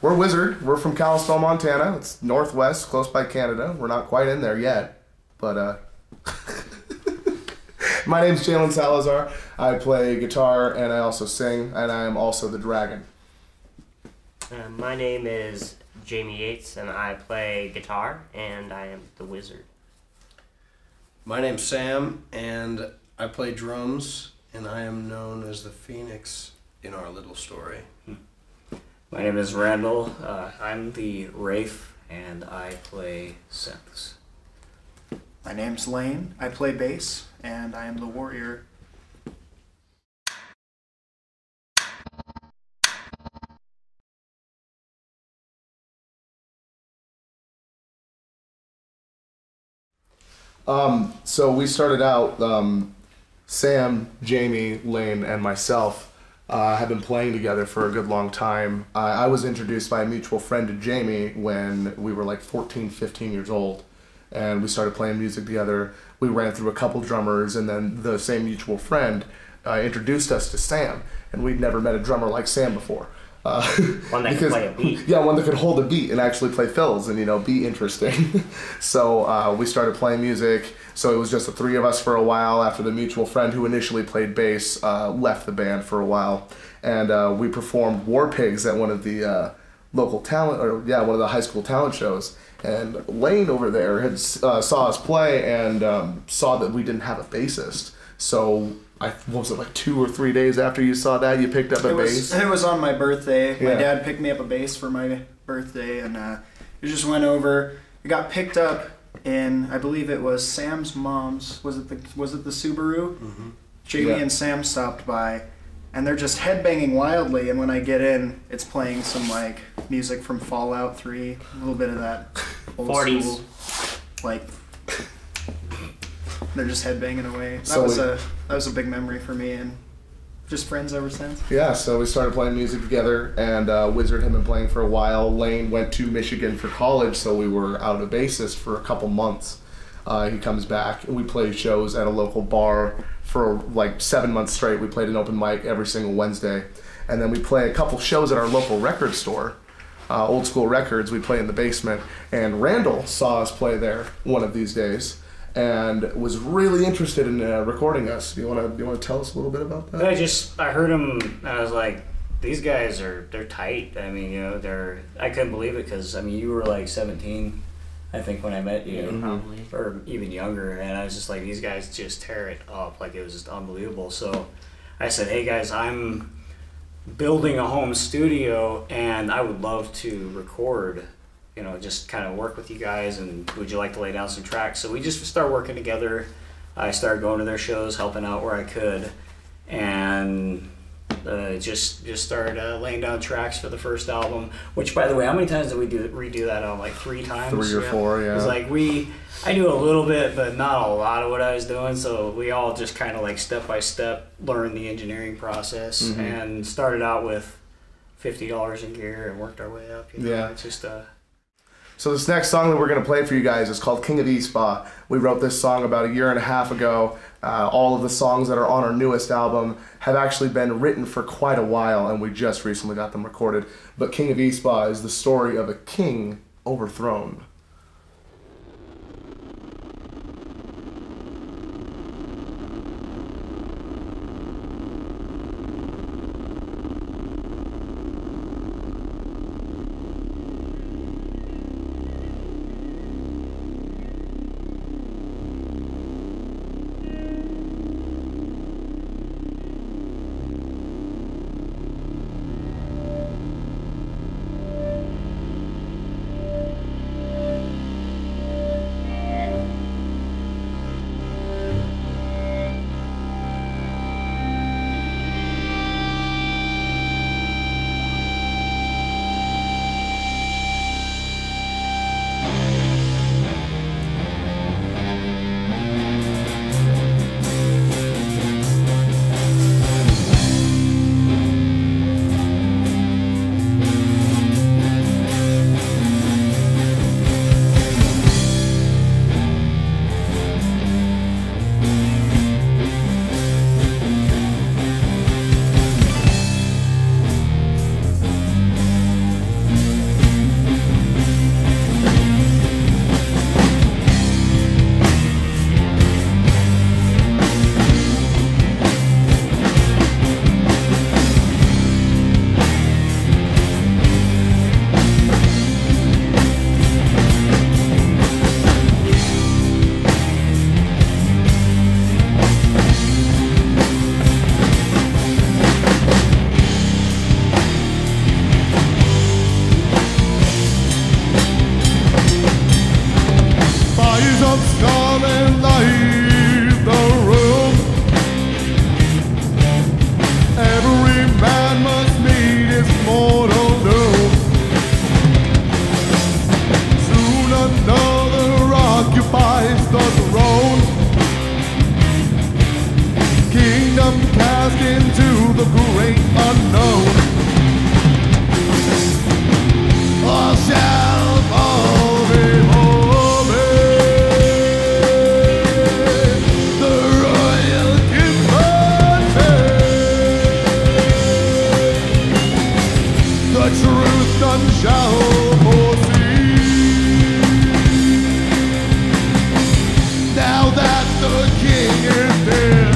we're Wizzerd. We're from Kalispell, Montana. It's northwest, close by Canada. We're not quite in there yet, but my name's Jalen Salazar. I play guitar and I also sing, and I am also the dragon. My name is Jamie Yates, and I play guitar, and I am the Wizzerd. My name's Sam, and I play drums, and I am known as the Phoenix in our little story. My name is Randall. I'm the Wraith, and I play synths. My name's Lane. I play bass, and I am the warrior. So we started out, Sam, Jamie, Lane, and myself have been playing together for a good long time. I was introduced by a mutual friend to Jamie when we were like 14, 15 years old, and we started playing music together. We ran through a couple drummers, and then the same mutual friend introduced us to Sam, and we'd never met a drummer like Sam before. One that could play a beat. Yeah, one that could hold a beat and actually play fills and, you know, be interesting. So we started playing music. So it was just the three of us for a while after the mutual friend who initially played bass left the band for a while. And we performed War Pigs at one of the local talent, or yeah, one of the high school talent shows. And Lane over there had saw us play and saw that we didn't have a bassist. So what was it, like 2 or 3 days after you saw that, you picked up a bass? It was on my birthday. Yeah. My dad picked me up a bass for my birthday, and it just went over. It got picked up in, I believe it was Sam's mom's. Was it the Subaru? Mm-hmm. Jamie and Sam stopped by, and they're just headbanging wildly. And when I get in, it's playing some like music from Fallout 3, a little bit of that old 40s school, like. They're just headbanging away. That was a big memory for me, and just friends ever since. Yeah, so we started playing music together, and Wizzerd had been playing for a while. Lane went to Michigan for college, so we were out of bassist for a couple months. He comes back, and we played shows at a local bar for like 7 months straight. We played an open mic every single Wednesday, and then we play a couple shows at our local record store, Old School Records. We play in the basement, and Randall saw us play there one of these days and was really interested in recording us. Do you want to tell us a little bit about that? I heard him, and I was like, these guys they're tight. I mean, you know, I couldn't believe it, because I mean, you were like 17, I think, when I met you, probably, or even younger, and I was just like, these guys just tear it up. Like, it was just unbelievable. So I said, hey guys, I'm building a home studio, and I would love to record, you know, just kind of work with you guys, and would you like to lay down some tracks? So we just started working together. I started going to their shows, helping out where I could, and just started laying down tracks for the first album, which, by the way, how many times did we redo that album? Like 3 times? 3 or 4, yeah. It was like I knew a little bit, but not a lot of what I was doing, so we all just kind of like step by step learned the engineering process, and started out with $50 in gear and worked our way up. You know? Yeah. It's just So this next song that we're going to play for you guys is called King of Espa. We wrote this song about 1.5 years ago. All of the songs that are on our newest album have actually been written for quite a while, and we just recently got them recorded. But King of Espa is the story of a king overthrown. truth none shall foresee. Now that the king is dead,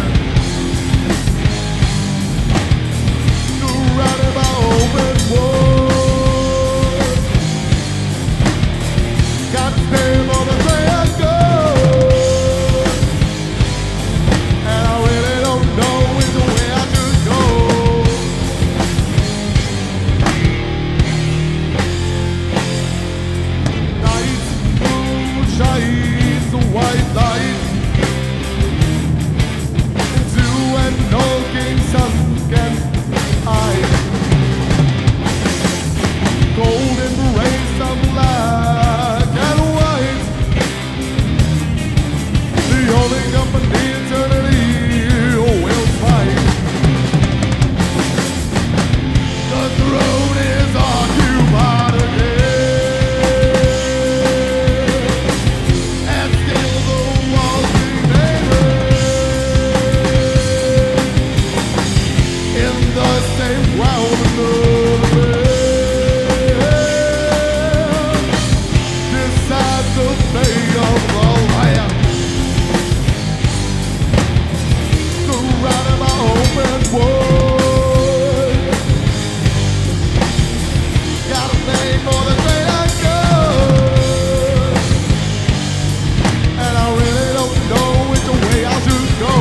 surrounded by open wood, got to name on the way I go, and I really don't know which way I should go. Night moon shines the white light into an old king's sunken eyes. Golden rays of black and white, the only company eternity will fight. The throne is occupied again, and still the walls remain in the same ground another man decides the fate of the land. Surrounded by open wood, got a thing for the greater good, and I really don't know which way I should go.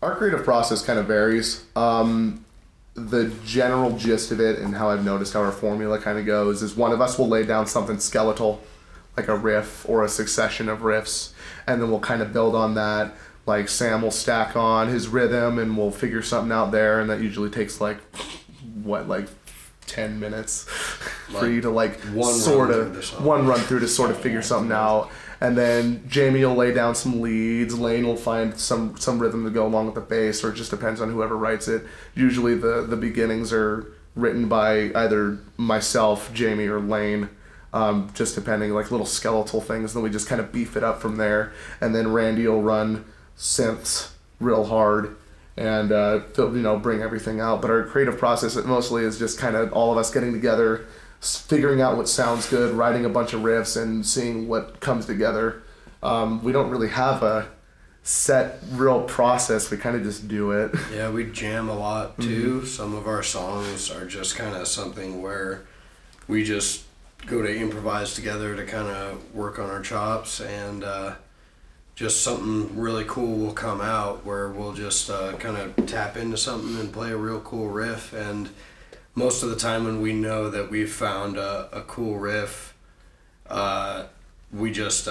Our creative process kind of varies. The general gist of it and how I've noticed how our formula kind of goes is one of us will lay down something skeletal, like a riff or a succession of riffs, and then we'll kind of build on that. Like Sam will stack on his rhythm and we'll figure something out there, and that usually takes like 10 minutes for you to like one run through to sort of figure something out. And then Jamie will lay down some leads. Lane will find some rhythm to go along with the bass, or it just depends on whoever writes it. Usually the beginnings are written by either myself, Jamie, or Lane, just depending, like little skeletal things. Then we just kind of beef it up from there. And then Randy will run synths real hard and bring everything out. But our creative process, it mostly is just kind of all of us getting together, figuring out what sounds good, writing a bunch of riffs, and seeing what comes together. We don't really have a set real process. We kind of just do it. Yeah, we jam a lot too. Some of our songs are just kind of something where we just go to improvise together to kind of work on our chops, and just something really cool will come out where we'll just kind of tap into something and play a real cool riff. And most of the time when we know that we've found a cool riff, we just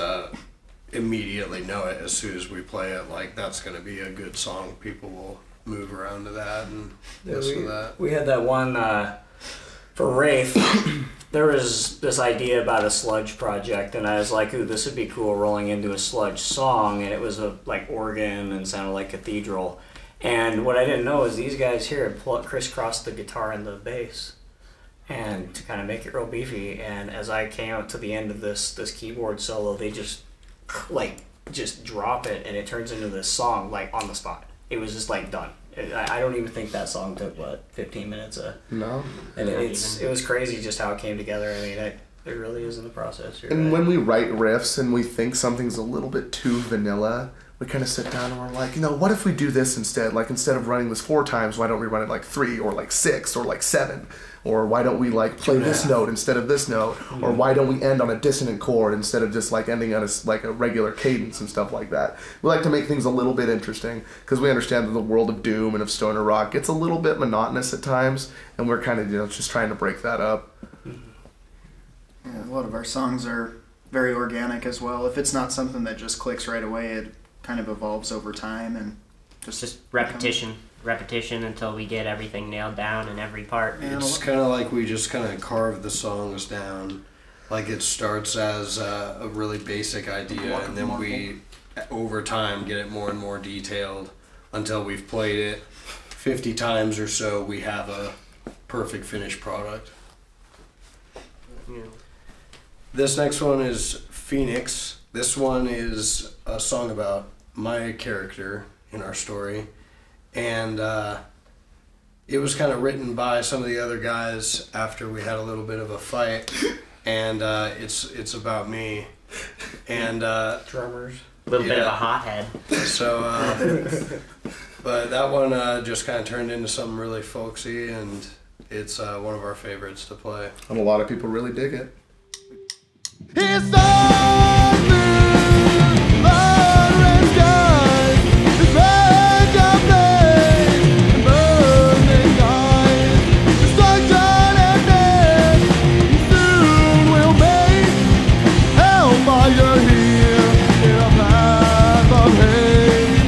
immediately know it as soon as we play it. Like, that's going to be a good song. People will move around to that and listen to that. We had that one for Wraith. There was this idea about a sludge project, and I was like, ooh, this would be cool rolling into a sludge song, and it was a like organ and sounded like cathedral. And what I didn't know is these guys here had crisscrossed the guitar and the bass, and to kind of make it real beefy. And as I came up to the end of this keyboard solo, they just drop it, and it turns into this song like on the spot. It was just like done. I don't even think that song took 15 minutes. No. And it was crazy just how it came together. I mean, it really is in the process. And when we write riffs and we think something's a little bit too vanilla, we kind of sit down and we're like, what if we do this instead? Like, instead of running this 4 times, why don't we run it like 3 or like 6 or like 7? Or why don't we like play this note instead of this note? Or why don't we end on a dissonant chord instead of just like ending on a regular cadence and stuff like that? We like to make things a little bit interesting because we understand that the world of doom and of stoner rock gets a little bit monotonous at times, and we're kind of just trying to break that up. Yeah, a lot of our songs are very organic as well. If it's not something that just clicks right away, it kind of evolves over time and just repetition until we get everything nailed down in every part. It's kind of like we just kind of carve the songs down. Like, it starts as a really basic idea, and then we, over time, get it more and more detailed until we've played it 50 times or so. We have a perfect finished product. Yeah. This next one is Phoenix. This one is a song about my character in our story. And it was kind of written by some of the other guys after we had a little bit of a fight. And it's about me. And drummers. A little bit of a hothead. So, but that one just kind of turned into something really folksy, and it's one of our favorites to play. And a lot of people really dig it. It's all blue, orange skies, the rage of flame, and burning eyes, destruction and death, soon will make hellfire here in a path of hate.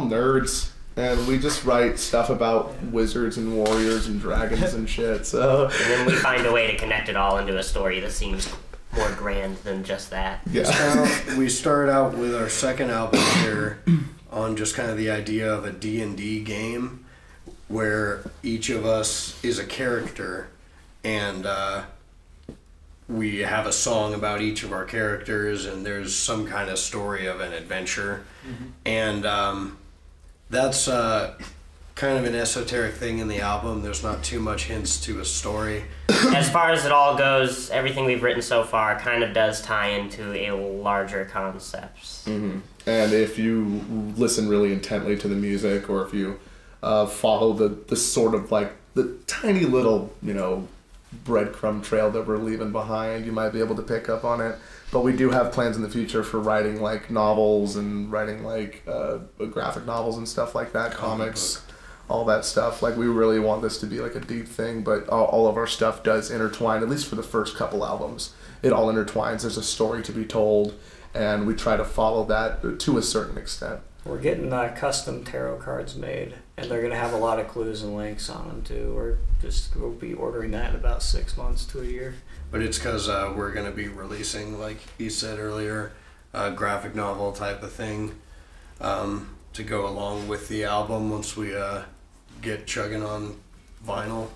nerds, and we just write stuff about wizards and warriors and dragons and shit. So And then we find a way to connect it all into a story that seems more grand than just that. yeah, We started out with our second album here on just kind of the idea of a D&D game where each of us is a character, and we have a song about each of our characters, and there's some kind of story of an adventure. And that's kind of an esoteric thing in the album. There's not too much hints to a story. As far as it all goes, everything we've written so far kind of does tie into a larger concepts. and if you listen really intently to the music, or if you follow the sort of like the tiny little, you know, breadcrumb trail that we're leaving behind, you might be able to pick up on it. But we do have plans in the future for writing like novels and writing like graphic novels and stuff like that, comics, all that stuff. Like, we really want this to be like a deep thing, but all of our stuff does intertwine, at least for the first couple albums. It all intertwines. There's a story to be told, and we try to follow that to a certain extent. We're getting custom tarot cards made, and they're going to have a lot of clues and links on them too. We'll be ordering that in about 6 months to a year. But it's because we're going to be releasing, like he said earlier, a graphic novel type of thing to go along with the album once we get chugging on vinyl.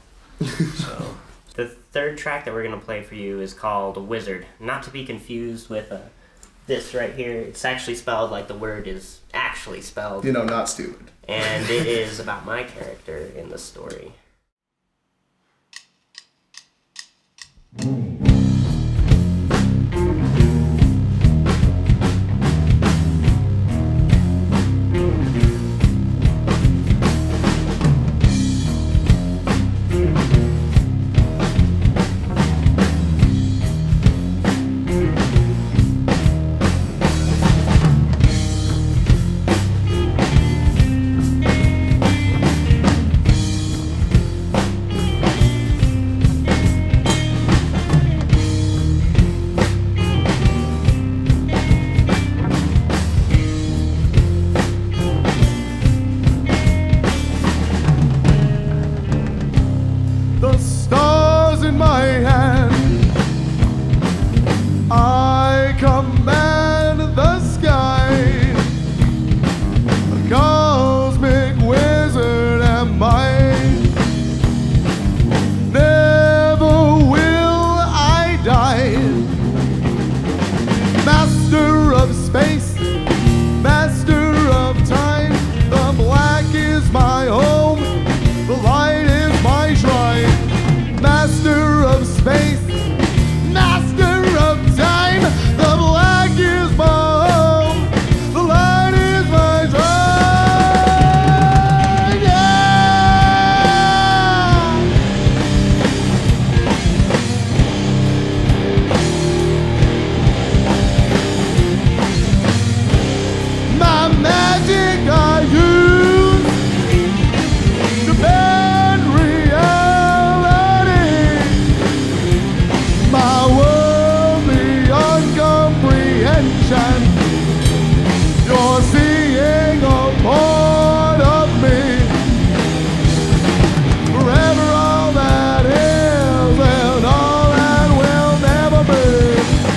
So The third track that we're going to play for you is called Wizzerd. Not to be confused with this right here. It's actually spelled like the word is actually spelled. You know, not stupid. And it is about my character in the story. The stars in my hand, I command the sky. A cosmic wizard am I. Never will I die. Master of space, master of time. The black is my home, the light is my shrine. Master of space, master of time. The black is my home, the light is my shrine. Yeah! My magic I use to bend reality. My world beyond comprehension. You're seeing a part of me. Forever all that is and all that will never be.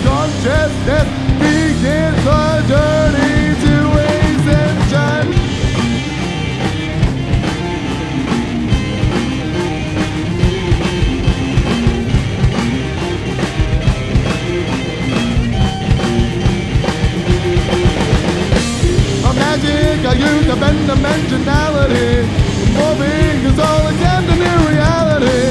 Consciousness begins the journey to ascension. A magic I use to bend dimensionality. Morphing is all again to new reality.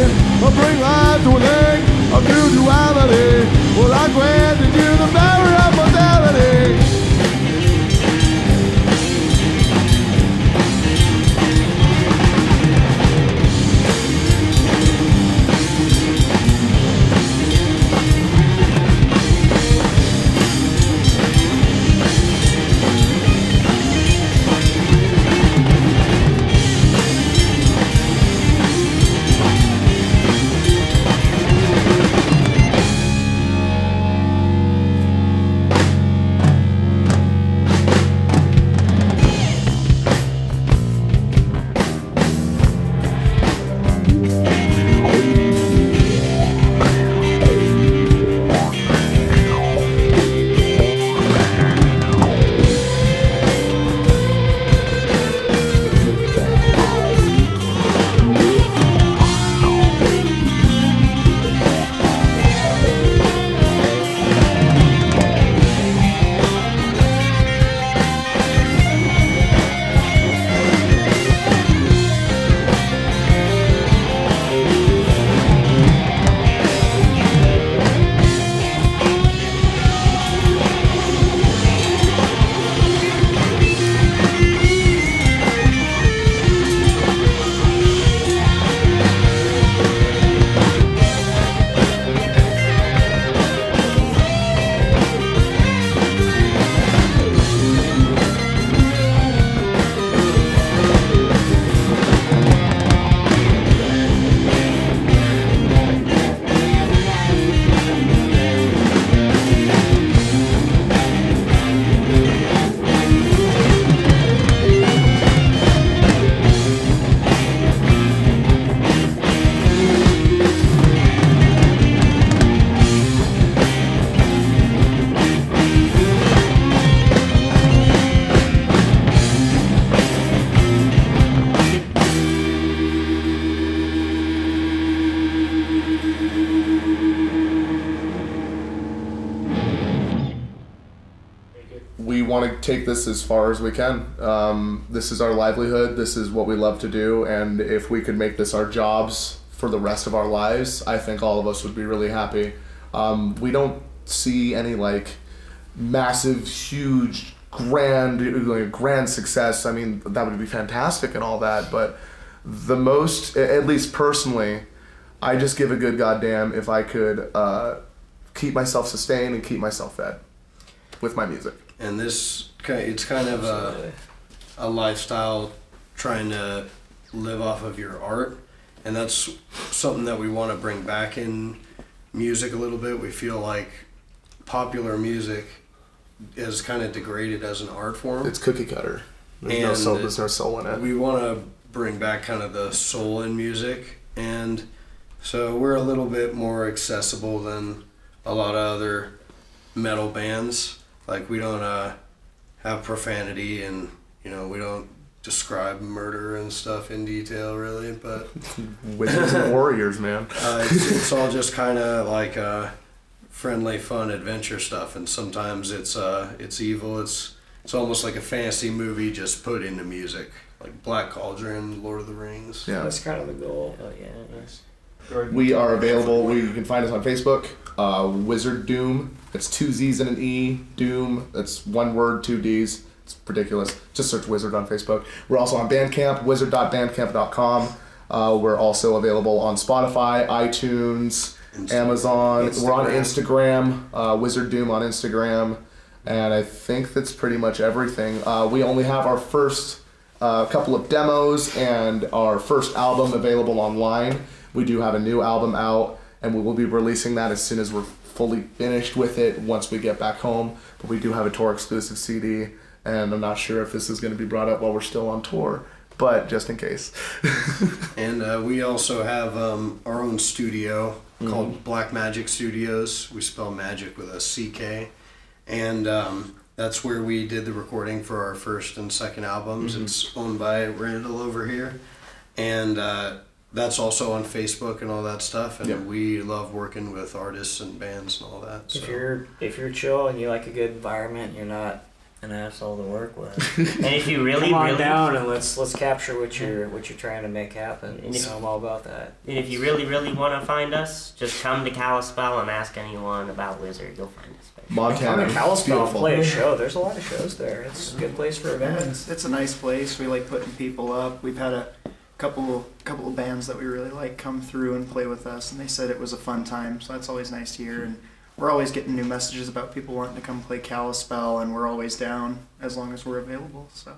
I bring life to a thing of new duality. Well, I granted you the power of mortality. want to take this as far as we can. This is our livelihood. This is what we love to do. And if we could make this our jobs for the rest of our lives, I think all of us would be really happy. We don't see any like massive, huge, grand success. I mean, that would be fantastic and all that. But the most, at least personally, I just give a good goddamn if I could keep myself sustained and keep myself fed with my music. And this, it's kind of a lifestyle trying to live off of your art. And that's something that we want to bring back in music a little bit. We feel like popular music is kind of degraded as an art form. It's cookie cutter. There's no soul in it. We want to bring back kind of the soul in music, and so we're a little bit more accessible than a lot of other metal bands. Like, we don't have profanity, and we don't describe murder and stuff in detail, really. But wizards and warriors, man. It's all just kind of like friendly, fun adventure stuff, and sometimes it's evil. It's almost like a fantasy movie just put into music, like Black Cauldron, Lord of the Rings. Yeah, that's kind of the goal. Oh yeah, yes. We are available. You can find us on Facebook. Wizzerd Doom. It's 2 Z's and an E. Doom. That's one word, 2 D's. It's ridiculous. Just search Wizzerd on Facebook. We're also on Bandcamp, wizzerd.bandcamp.com. We're also available on Spotify, iTunes, Amazon. We're on Instagram, Wizzerd Doom on Instagram. And I think that's pretty much everything. We only have our first couple of demos and our first album available online. We do have a new album out, and we will be releasing that as soon as we're fully finished with it once we get back home. But we do have a tour exclusive CD, and I'm not sure if this is going to be brought up while we're still on tour, but just in case. And we also have our own studio called Black Magic Studios. We spell magic with a CK. And that's where we did the recording for our first and second albums. It's owned by Randall over here. And that's also on Facebook and all that stuff. And we love working with artists and bands and all that. So. If you're chill and you like a good environment, you're not an asshole to work with. And if you really come on down and let's capture what you're trying to make happen. And I'm all about that. And if you really want to find us, just come to Kalispell and ask anyone about Wizzerd. You'll find us. Montana, Kalispell, play a show. There's a lot of shows there. It's a good place for events. It's a nice place. We like putting people up. We've had a couple of bands that we really like come through and play with us, and they said it was a fun time. So that's always nice to hear. And we're always getting new messages about people wanting to come play Kalispell, and we're always down as long as we're available. So.